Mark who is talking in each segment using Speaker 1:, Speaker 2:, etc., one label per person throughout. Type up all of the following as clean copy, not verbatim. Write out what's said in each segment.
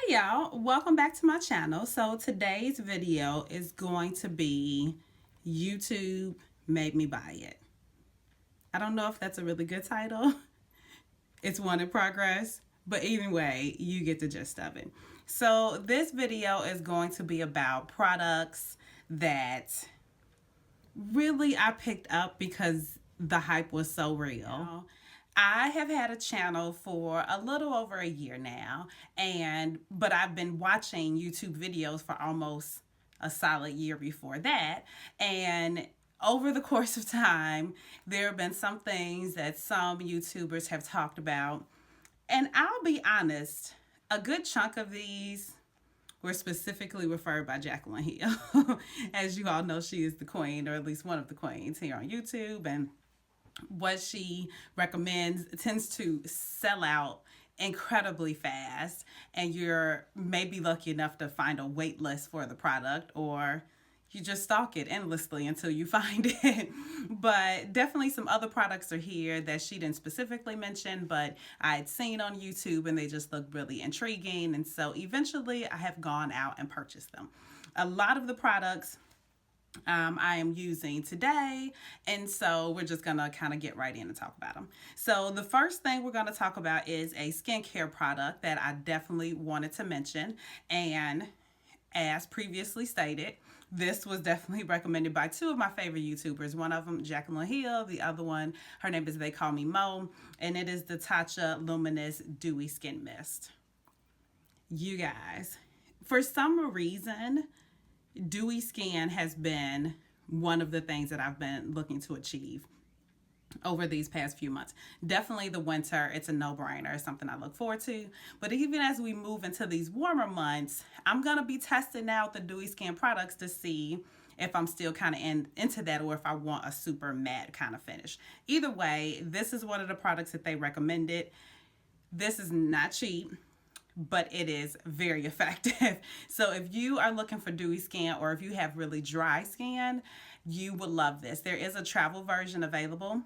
Speaker 1: Hey y'all, welcome back to my channel. So today's video is going to be YouTube made me buy it. I don't know if that's a really good title. It's one in progress, but either way, you get the gist of it. So this video is going to be about products that really I picked up because the hype was so real. I have had a channel for a little over a year now, but I've been watching YouTube videos for almost a solid year before that. And over the course of time, there have been some things that some YouTubers have talked about. And I'll be honest, a good chunk of these were specifically referred by Jaclyn Hill. As you all know, she is the queen, or at least one of the queens here on YouTube. And what she recommends tends to sell out incredibly fast, and you're maybe lucky enough to find a wait list for the product, or you just stalk it endlessly until you find it. But definitely some other products are here that she didn't specifically mention, but I had seen on YouTube and they just looked really intriguing, and so eventually I have gone out and purchased them. A lot of the products I am using today, and so we're just gonna kind of get right in and talk about them. So the first thing we're gonna talk about is a skincare product that I definitely wanted to mention, and as previously stated, this was definitely recommended by two of my favorite YouTubers. One of them, Jaclyn Hill. The other one, her name is They Call Me Mo, and it is the Tatcha Luminous Dewy Skin Mist. You guys, for some reason, dewy skin has been one of the things that I've been looking to achieve over these past few months. Definitely the winter, it's a no-brainer. It's something I look forward to. But even as we move into these warmer months, I'm going to be testing out the dewy skin products to see if I'm still kind of into that, or if I want a super matte kind of finish. Either way, this is one of the products that they recommended. This is not cheap, but it is very effective. So if you are looking for dewy skin, or if you have really dry skin, you would love this. There is a travel version available,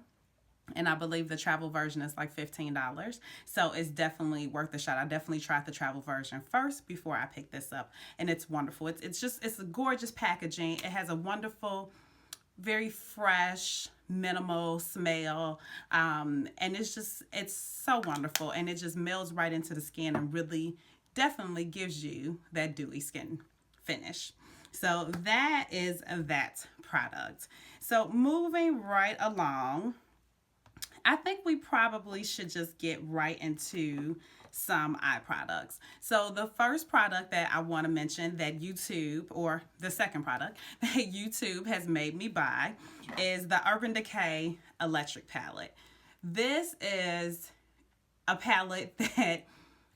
Speaker 1: and I believe the travel version is like $15. So it's definitely worth the shot. I definitely tried the travel version first before I picked this up, and it's wonderful. It's a gorgeous packaging. It has a wonderful, very fresh, minimal smell, and it's so wonderful, and it just melds right into the skin and really definitely gives you that dewy skin finish. So that is that product. So moving right along, I think we probably should just get right into some eye products. So the first product that I want to mention that YouTube, or the second product that YouTube has made me buy, is the Urban Decay Electric Palette. This is a palette that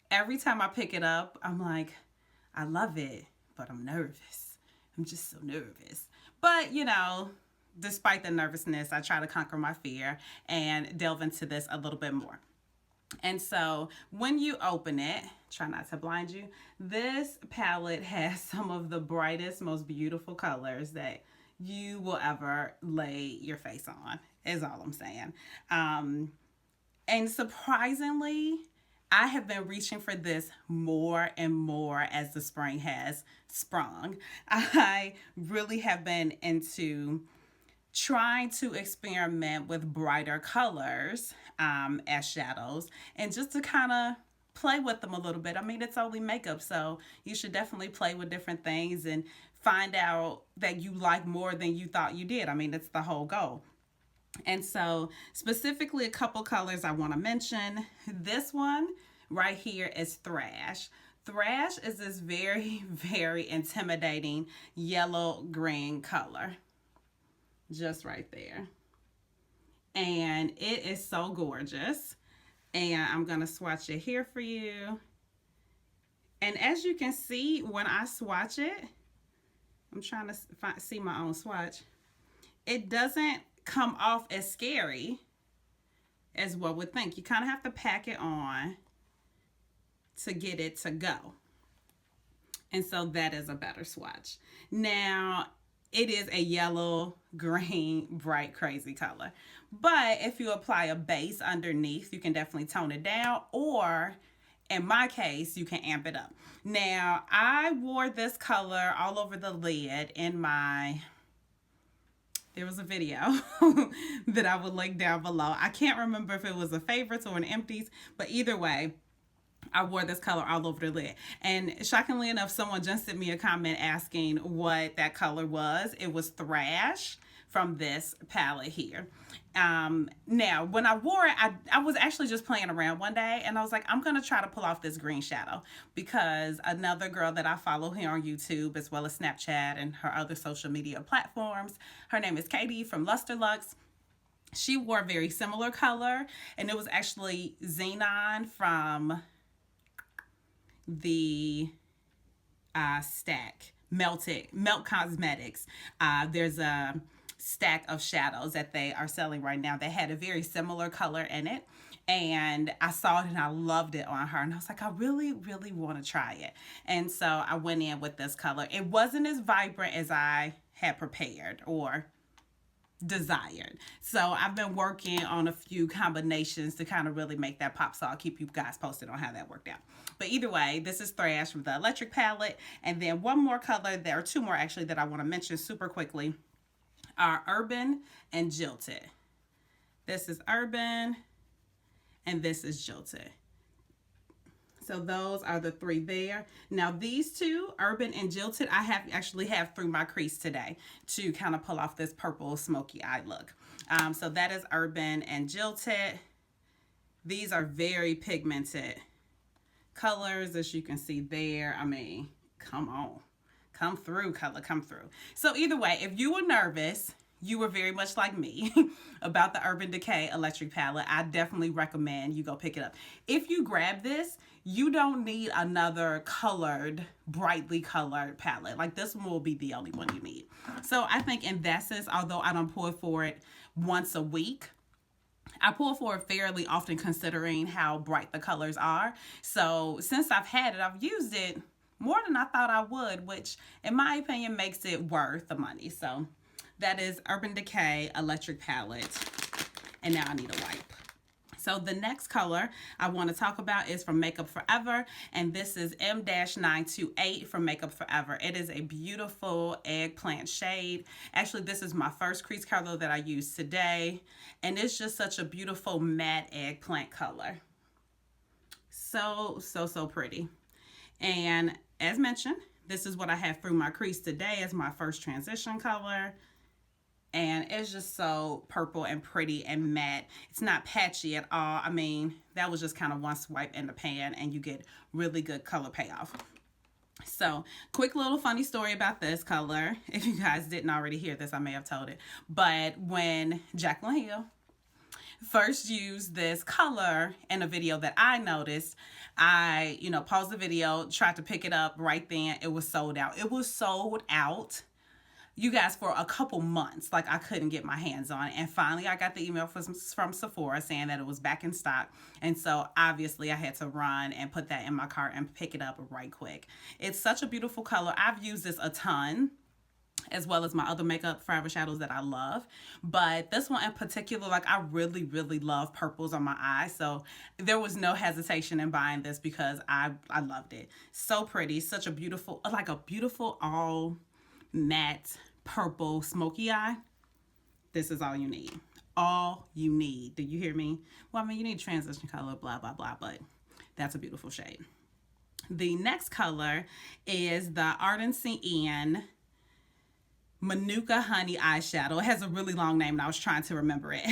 Speaker 1: every time I pick it up, I'm like, I love it, but I'm nervous. I'm just so nervous. But, despite the nervousness, I try to conquer my fear and delve into this a little bit more. And so when you open it, try not to blind you, this palette has some of the brightest, most beautiful colors that you will ever lay your face on, is all I'm saying. And surprisingly, I have been reaching for this more and more as the spring has sprung. I really have been into trying to experiment with brighter colors as shadows, and just to kind of play with them a little bit. I mean, it's only makeup, so you should definitely play with different things and find out that you like more than you thought you did. I mean, that's the whole goal. And so specifically a couple colors I want to mention. This one right here is Thrash. Thrash is this very, very intimidating yellow-green color. Just right there. And it is so gorgeous. And I'm going to swatch it here for you. And as you can see, when I swatch it, I'm trying to see my own swatch. It doesn't come off as scary as one would think. You kind of have to pack it on to get it to go. And so that is a better swatch. Now, it is a yellow, green, bright, crazy color. But if you apply a base underneath, you can definitely tone it down. Or in my case, you can amp it up. Now, I wore this color all over the lid in my... There was a video that I would link down below. I can't remember if it was a favorites or an empties, but either way, I wore this color all over the lid. And shockingly enough, someone just sent me a comment asking what that color was. It was Thrash from this palette here. Now, when I wore it, I was actually just playing around one day, and I was like, I'm going to try to pull off this green shadow, because another girl that I follow here on YouTube, as well as Snapchat and her other social media platforms, her name is Katie from Lusterlux. She wore a very similar color, and it was actually Xenon from the stack Melt Cosmetics. There's a stack of shadows that they are selling right now. They had a very similar color in it, and I saw it and I loved it on her, and I was like, I really want to try it. And so I went in with this color. It wasn't as vibrant as I had prepared or desired, so I've been working on a few combinations to kind of really make that pop, so I'll keep you guys posted on how that worked out. But either way, this is Thrash from the electric palette. And then one more color, there are two more actually that I want to mention super quickly, are Urban and Jilted. This is Urban and this is Jilted. So those are the three there. Now these two, Urban and Jilted, I actually have through my crease today to kind of pull off this purple smoky eye look. So that is Urban and Jilted. These are very pigmented colors, as you can see there. I mean, come on. Come through, color, come through. So either way, if you were nervous, you were very much like me about the Urban Decay electric palette, I definitely recommend you go pick it up. If you grab this, you don't need another colored, brightly colored palette. Like, this one will be the only one you need. So I think in that sense, although I don't pour for it once a week, I pull for it fairly often considering how bright the colors are. So since I've had it, I've used it more than I thought I would, which in my opinion makes it worth the money. So that is Urban Decay electric palette. And now I need a wipe. So the next color I want to talk about is from Makeup Forever, and this is M-928 from Makeup Forever. It is a beautiful eggplant shade. Actually, this is my first crease color that I used today, and it's just such a beautiful matte eggplant color. So pretty. And as mentioned, this is what I have through my crease today as my first transition color. And it's just so purple and pretty and matte. It's not patchy at all. I mean, that was just kind of one swipe in the pan and you get really good color payoff. So, quick little funny story about this color. If you guys didn't already hear this, I may have told it. But when Jaclyn Hill first used this color in a video that I noticed, I, paused the video, tried to pick it up right then. It was sold out. It was sold out, you guys, for a couple months. Like, I couldn't get my hands on it. And finally, I got the email from Sephora saying that it was back in stock. And so, obviously, I had to run and put that in my cart and pick it up right quick. It's such a beautiful color. I've used this a ton, as well as my other Makeup Forever shadows that I love. But this one in particular, like, I really love purples on my eyes. So there was no hesitation in buying this because I loved it. So pretty. Such a beautiful, like a beautiful all matte purple smoky eye. This is all you need. All you need. Do you hear me? Well, I mean, you need transition color, blah, blah, blah, but that's a beautiful shade. The next color is the Ardency in Manuka Honey eyeshadow. It has a really long name and I was trying to remember it.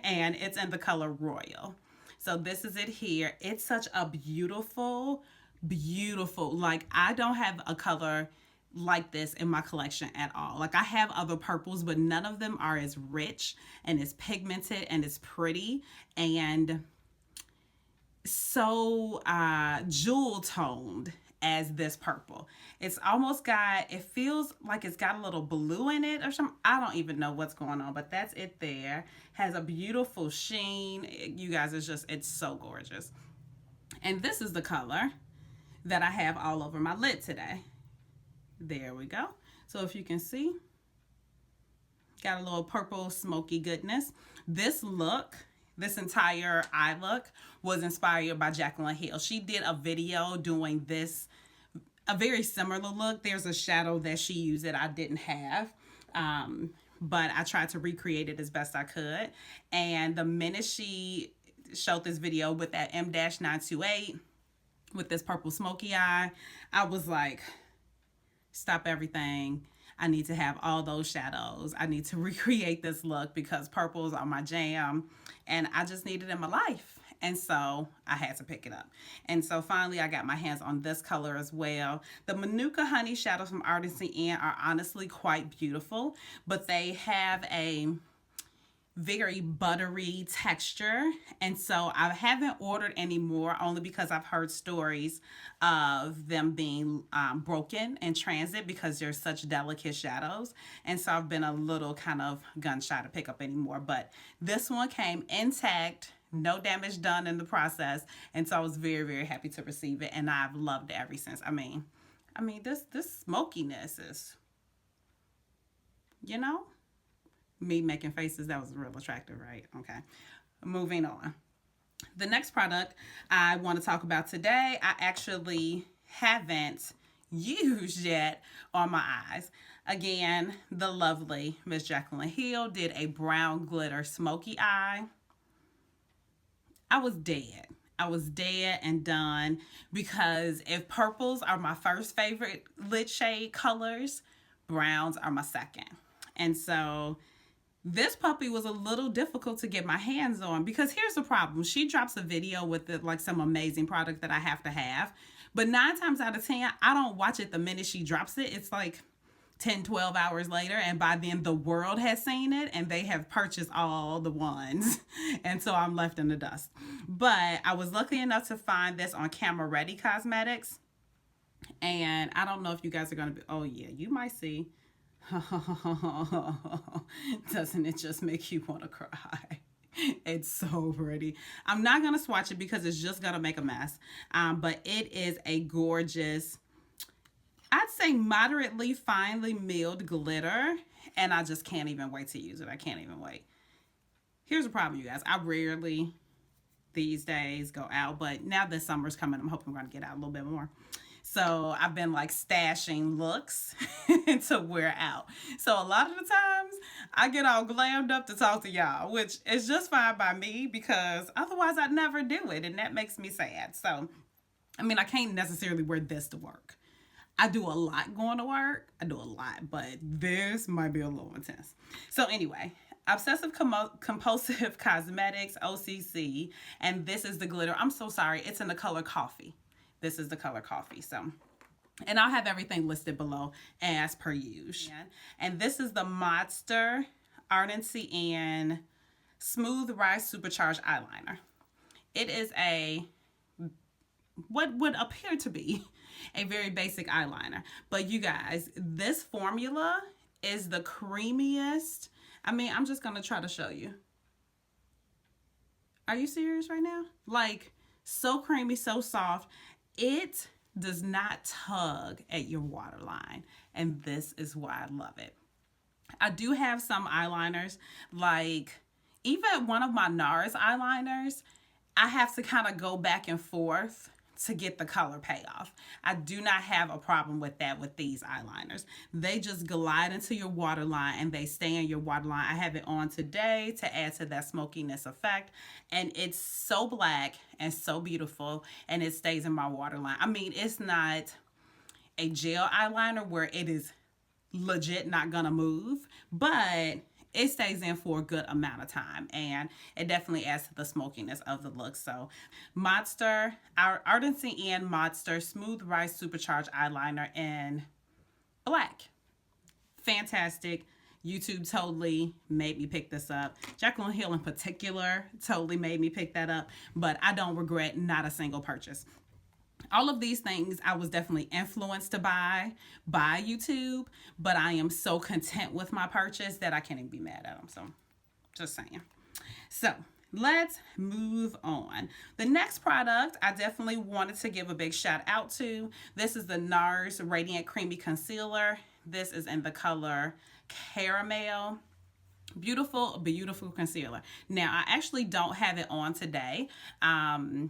Speaker 1: And it's in the color Royal. So this is it here. It's such a beautiful, like, I don't have a color like this in my collection at all. Like, I have other purples, but none of them are as rich and as pigmented and as pretty and so jewel toned as this purple. It's almost got, it feels like it's got a little blue in it or something. I don't even know what's going on, but that's it there. Has a beautiful sheen. You guys, it's so gorgeous. And this is the color that I have all over my lid today. There we go. So if you can see, got a little purple smoky goodness. This look this entire eye look was inspired by Jaclyn Hill. She did a video doing this, a very similar look. There's a shadow that she used that I didn't have. But I tried to recreate it as best I could. And the minute she showed this video with that M-928 with this purple smoky eye, I was like, stop everything. I need to have all those shadows. I need to recreate this look because purples are my jam and I just need it in my life. And so I had to pick it up. And so finally I got my hands on this color as well. The Manuka Honey shadows from Ardency are honestly quite beautiful, but they have a very buttery texture, and so I haven't ordered any more only because I've heard stories of them being broken in transit because they're such delicate shadows, and so I've been a little kind of gun shy to pick up anymore. But this one came intact, no damage done in the process, and so I was very, very happy to receive it, and I've loved it ever since. I mean this smokiness is, you know, me making faces, that was real attractive, right? Okay, moving on. The next product I want to talk about today, I actually haven't used yet on my eyes. Again, the lovely Miss Jaclyn Hill did a brown glitter smoky eye. I was dead. I was dead and done because if purples are my first favorite lid shade colors, browns are my second. And so this puppy was a little difficult to get my hands on because here's the problem. She drops a video with like some amazing product that I have to have, but 9 times out of 10, I don't watch it the minute she drops it. It's like 10, 12 hours later, and by then the world has seen it and they have purchased all the ones. And so I'm left in the dust. But I was lucky enough to find this on Camera Ready Cosmetics. And I don't know if you guys are going to be, oh yeah, you might see. Doesn't it just make you want to cry? It's so pretty. I'm not going to swatch it because it's just going to make a mess. But it is a gorgeous, I'd say moderately finely milled glitter. And I just can't even wait to use it. I can't even wait. Here's the problem, you guys. I rarely these days go out. But now that summer's coming, I'm hoping we're going to get out a little bit more. So I've been like stashing looks to wear out. So a lot of the times I get all glammed up to talk to y'all, which is just fine by me because otherwise I'd never do it. And that makes me sad. So, I mean, I can't necessarily wear this to work. I do a lot going to work. I do a lot, but this might be a little intense. So anyway, Obsessive Compulsive Cosmetics, OCC. And this is the glitter. I'm so sorry. It's in the color Coffee. This is the color Coffee. So, and I'll have everything listed below as per usual. And this is the Monster Ardency and Smooth Rise Supercharged Eyeliner. It is what would appear to be a very basic eyeliner. But you guys, this formula is the creamiest. I mean, I'm just going to try to show you. Are you serious right now? Like, so creamy, so soft. It does not tug at your waterline, and this is why I love it. I do have some eyeliners, like even one of my NARS eyeliners, I have to kind of go back and forth to get the color payoff. I do not have a problem with that with these eyeliners. They just glide into your waterline and they stay in your waterline. I have it on today to add to that smokiness effect, and it's so black and so beautiful, and it stays in my waterline. I mean, it's not a gel eyeliner where it is legit not gonna move, but it stays in for a good amount of time, and it definitely adds to the smokiness of the look. So Monster, our Ardency and Monster Smooth Rise Supercharged Eyeliner in black. Fantastic. YouTube totally made me pick this up. Jaclyn Hill in particular totally made me pick that up, but I don't regret not a single purchase. All of these things I was definitely influenced to buy by YouTube, but I am so content with my purchase that I can't even be mad at them. So, just saying. So, let's move on. The next product I definitely wanted to give a big shout out to. This is the NARS Radiant Creamy Concealer. This is in the color Caramel. Beautiful, beautiful concealer. Now, I actually don't have it on today because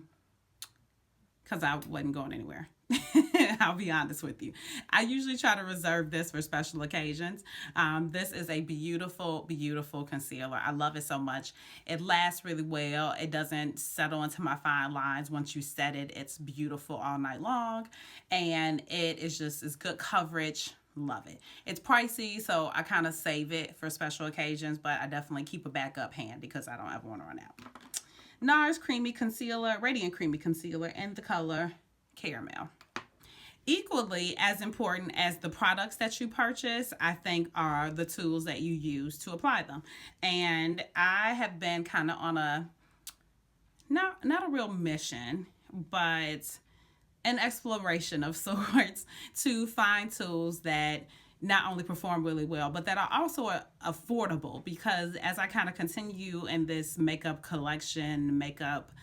Speaker 1: I wasn't going anywhere. I'll be honest with you. I usually try to reserve this for special occasions. This is a beautiful, beautiful concealer. I love it so much. It lasts really well. It doesn't settle into my fine lines. Once you set it, it's beautiful all night long. And it is just, it's good coverage. Love it. It's pricey, so I kind of save it for special occasions, but I definitely keep a backup hand because I don't ever want to run out. NARS Creamy Concealer, Radiant Creamy Concealer in the color Caramel. Equally as important as the products that you purchase, I think, are the tools that you use to apply them. And I have been kind of on a, not a real mission, but an exploration of sorts to find tools that not only perform really well, but that are also affordable. Because as I kind of continue in this makeup collection, makeup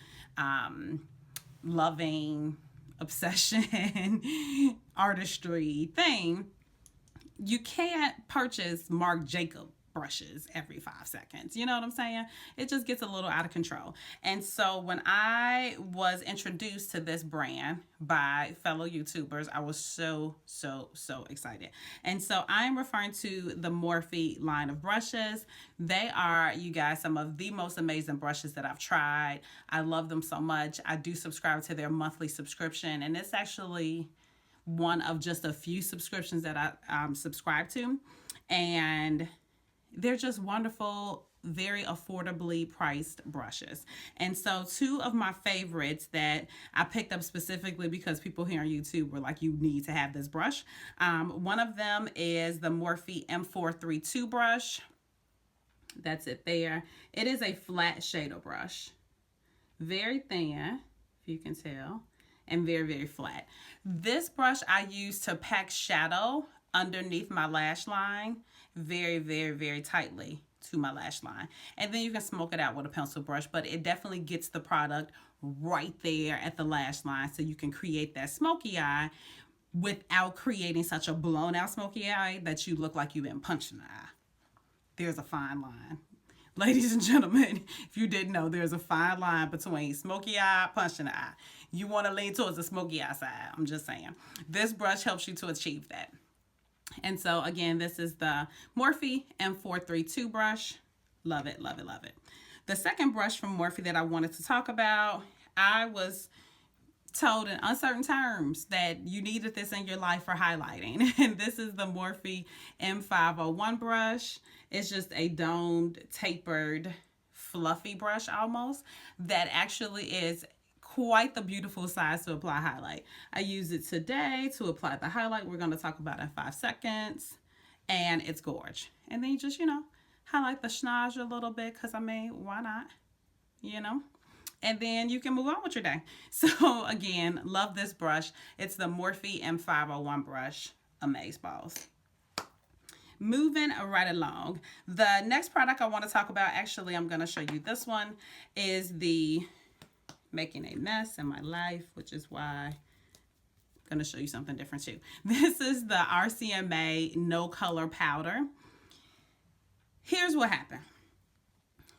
Speaker 1: loving obsession, artistry thing, you can't purchase Marc Jacob brushes every 5 seconds. You know what I'm saying? It just gets a little out of control. And so when I was introduced to this brand by fellow YouTubers, I was so excited. And so I'm referring to the Morphe line of brushes. They are, you guys, some of the most amazing brushes that I've tried. I love them so much. I do subscribe to their monthly subscription, and it's actually one of just a few subscriptions that I subscribe to. And they're just wonderful, very affordably priced brushes. And so 2 of my favorites that I picked up specifically because people here on YouTube were like, you need to have this brush. One of them is the Morphe M432 brush. That's it there. It is a flat shadow brush. Very thin, if you can tell, and very flat. This brush I use to pack shadow underneath my lash line very tightly to my lash line. And then you can smoke it out with a pencil brush, but it definitely gets the product right there at the lash line so you can create that smoky eye without creating such a blown out smoky eye that you look like you've been punched in the eye. There's a fine line. Ladies and gentlemen, if you didn't know, there's a fine line between smoky eye, punch in the eye. You want to lean towards the smoky eye side. I'm just saying. This brush helps you to achieve that. And so again, this is the Morphe M432 brush. Love it. The second brush from Morphe that I wanted to talk about, I was told in uncertain terms that you needed this in your life for highlighting. And this is the Morphe M501 brush. It's just a domed, tapered, fluffy brush almost that actually is quite the beautiful size to apply highlight. I use it today to apply the highlight we're going to talk about in 5 seconds, and it's gorge. And then you just, highlight the schnoz a little bit because, why not, And then you can move on with your day. So again, love this brush. It's the Morphe M501 brush. Amazeballs. Moving right along. The next product I want to talk about, actually, I'm going to show you this one, is the Making a Mess in My Life, which is why I'm going to show you something different too. This is the RCMA No Color Powder. Here's what happened.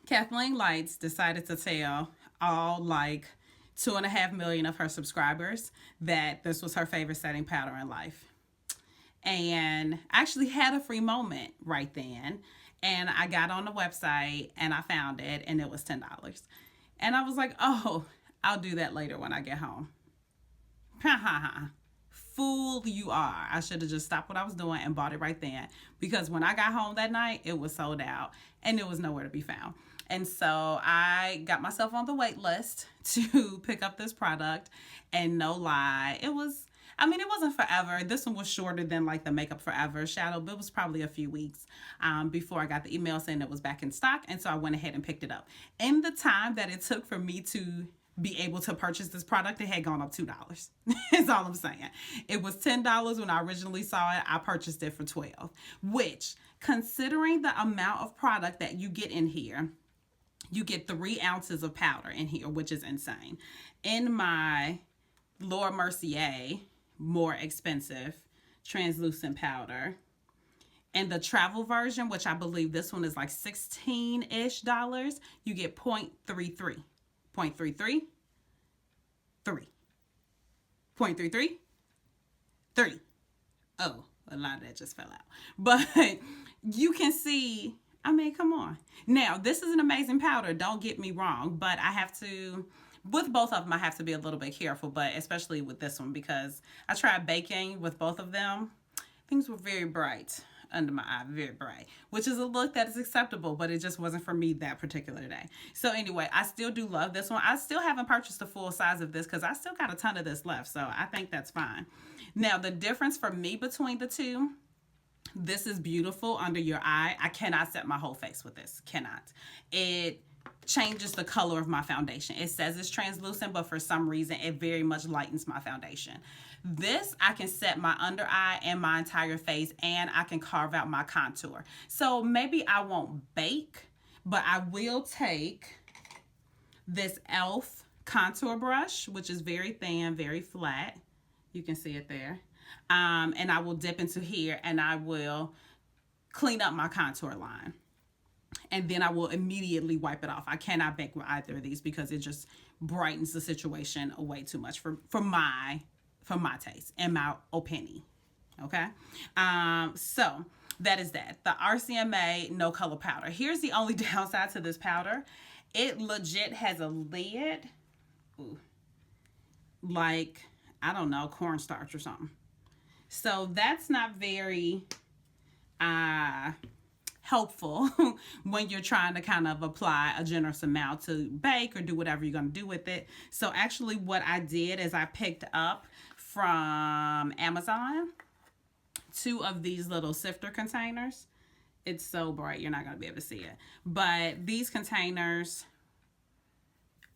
Speaker 1: Kathleen Lights decided to tell all 2.5 million of her subscribers that this was her favorite setting powder in life. And I actually had a free moment right then. And I got on the website and I found it, and it was $10. And I was like, oh, I'll do that later when I get home. Fool you are. I should have just stopped what I was doing and bought it right then. Because when I got home that night, it was sold out and it was nowhere to be found. And so I got myself on the wait list to pick up this product. And no lie, it wasn't forever. This one was shorter than the Makeup Forever shadow, but it was probably a few weeks before I got the email saying it was back in stock. And so I went ahead and picked it up. In the time that it took for me to be able to purchase this product, it had gone up $2. That's all I'm saying. It was $10 when I originally saw it. I purchased it for $12, which, considering the amount of product that you get in here, you get 3 ounces of powder in here, which is insane. In my Laura Mercier, more expensive translucent powder, In the travel version, which I believe this one is like $16-ish, you get 0.33. 0.33. 3. 0.33. 3. Oh, a lot of that just fell out. But you can see, I mean, come on. Now, this is an amazing powder. Don't get me wrong. But I have to, with both of them, I have to be a little bit careful. But especially with this one, because I tried baking with both of them. Things were very bright under my eye, very bright, which is a look that is acceptable, but it just wasn't for me that particular day. So anyway, I still do love this one. I still haven't purchased the full size of this because I still got a ton of this left, so I think that's fine. Now, the difference for me between the two, this is beautiful under your eye. I cannot set my whole face with this, cannot. It changes the color of my foundation. It says it's translucent, but for some reason, it very much lightens my foundation. This, I can set my under eye and my entire face, and I can carve out my contour. So maybe I won't bake, but I will take this e.l.f. contour brush, which is very thin, very flat. You can see it there. And I will dip into here, and I will clean up my contour line. And then I will immediately wipe it off. I cannot bake with either of these because it just brightens the situation way too much for my taste and my opinion. Okay. So that is that. The RCMA no color powder. Here's the only downside to this powder. It legit has a lid. Ooh, like, I don't know, cornstarch or something. So that's not very helpful when you're trying to kind of apply a generous amount to bake or do whatever you're going to do with it. So actually what I did is I picked up from Amazon 2 of these little sifter containers. It's so bright you're not going to be able to see it. But these containers,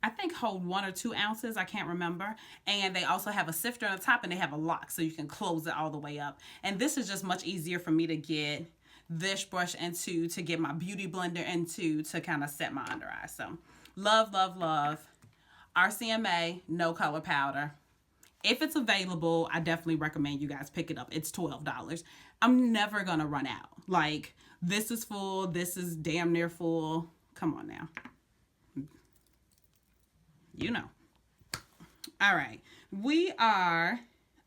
Speaker 1: I think, hold 1 or 2 ounces. I can't remember. And they also have a sifter on the top, and they have a lock so you can close it all the way up. And this is just much easier for me to get this brush into, to get my beauty blender into, to kind of set my under eye. So love, love, love RCMA no color powder. If it's available, I definitely recommend you guys pick it up. It's $12. I'm never gonna run out. Like, this is full, this is damn near full. Come on now. You know. All right, we are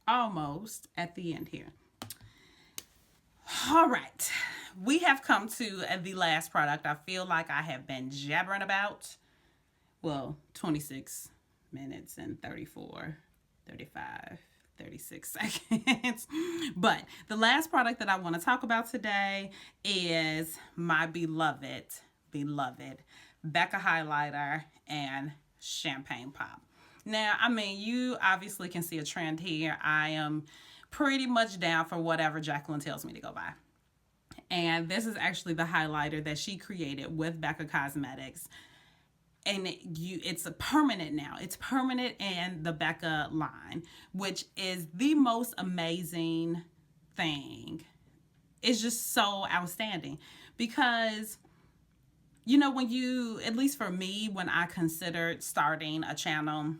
Speaker 1: almost at the end here. All right, we have come to the last product. I feel like I have been jabbering about, well, 26 minutes and 35, 36 seconds. But the last product that I want to talk about today is my beloved Becca highlighter and champagne pop. Now, I mean, you obviously can see a trend here. I am pretty much down for whatever Jacqueline tells me to go by. And this is actually the highlighter that she created with Becca Cosmetics. And it's a permanent now. It's permanent in the Becca line, which is the most amazing thing. It's just so outstanding because, you know, when you, at least for me, when I considered starting a channel,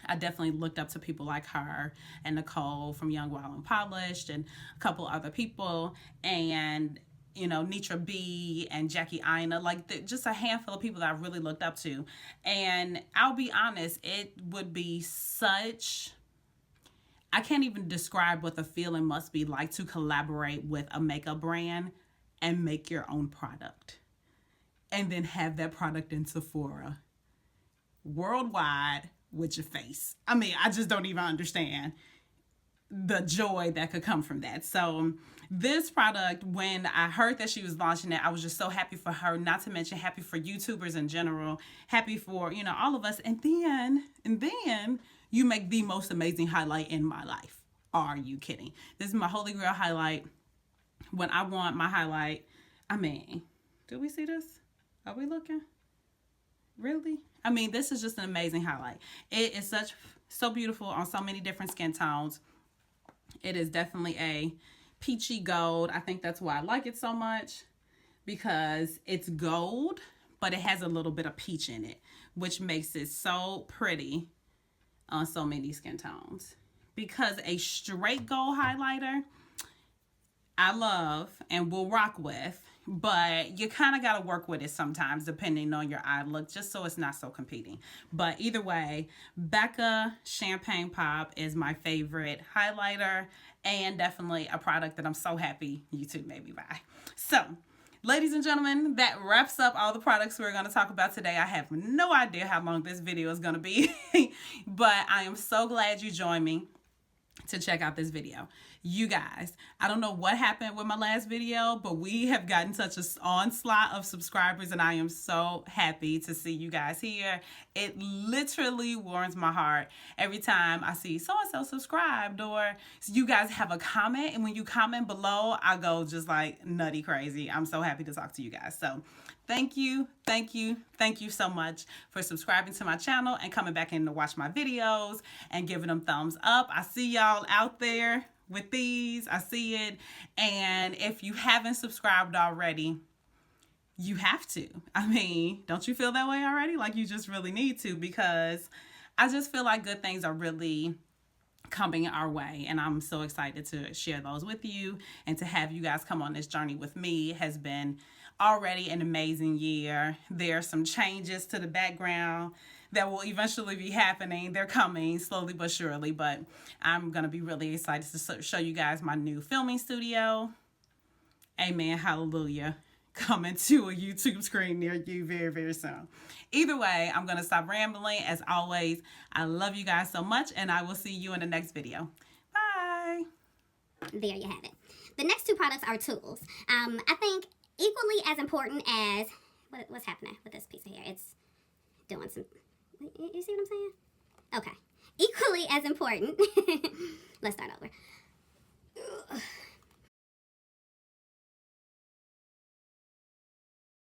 Speaker 1: I definitely looked up to people like her and Nicole from Young, Wild, and Polished, and a couple other people, and, you know, Nitra B and Jackie Aina, like just a handful of people that I really looked up to. And I'll be honest, it would be such, I can't even describe what the feeling must be like to collaborate with a makeup brand and make your own product. And then have that product in Sephora worldwide with your face. I mean, I just don't even understand the joy that could come from that. So this product, when I heard that she was launching it, I was just so happy for her, not to mention happy for YouTubers in general, happy for, you know, all of us. And then you make the most amazing highlight in my life. Are you kidding? This is my Holy Grail highlight. When I want my highlight, I mean, do we see this? Are we looking? Really? I mean, this is just an amazing highlight. It is so beautiful on so many different skin tones. It is definitely a peachy gold. I think that's why I like it so much, because it's gold, but it has a little bit of peach in it, which makes it so pretty on so many skin tones. Because a straight gold highlighter, I love and will rock with, but you kind of got to work with it sometimes depending on your eye look, just so it's not so competing. But either way, Becca Champagne Pop is my favorite highlighter, and definitely a product that I'm so happy YouTube made me buy. So, ladies and gentlemen, that wraps up all the products we're going to talk about today. I have no idea how long this video is going to be, but I am so glad you joined me to check out this video. You guys, I don't know what happened with my last video, but we have gotten such an onslaught of subscribers, and I am so happy to see you guys here. It literally warms my heart every time I see so-and-so subscribed, or you guys have a comment, and when you comment below, I go just like nutty crazy. I'm so happy to talk to you guys. So thank you so much for subscribing to my channel and coming back in to watch my videos and giving them thumbs up. I see y'all out there with these. I see it. And if you haven't subscribed already, you have to. I mean, don't you feel that way already? Like you just really need to, because I just feel like good things are really coming our way, and I'm so excited to share those with you and to have you guys come on this journey with me. It has been already an amazing year. There are some changes to the background that will eventually be happening. They're coming slowly but surely, but I'm going to be really excited to show you guys my new filming studio. Amen. Hallelujah. Coming to a YouTube screen near you very, very soon. Either way, I'm going to stop rambling. As always, I love you guys so much, and I will see you in the next video. Bye.
Speaker 2: There you have it. The next two products are tools. I think equally as important as... What's happening with this piece of hair? It's doing some... You see what I'm saying? Okay. Equally as important... Let's start over.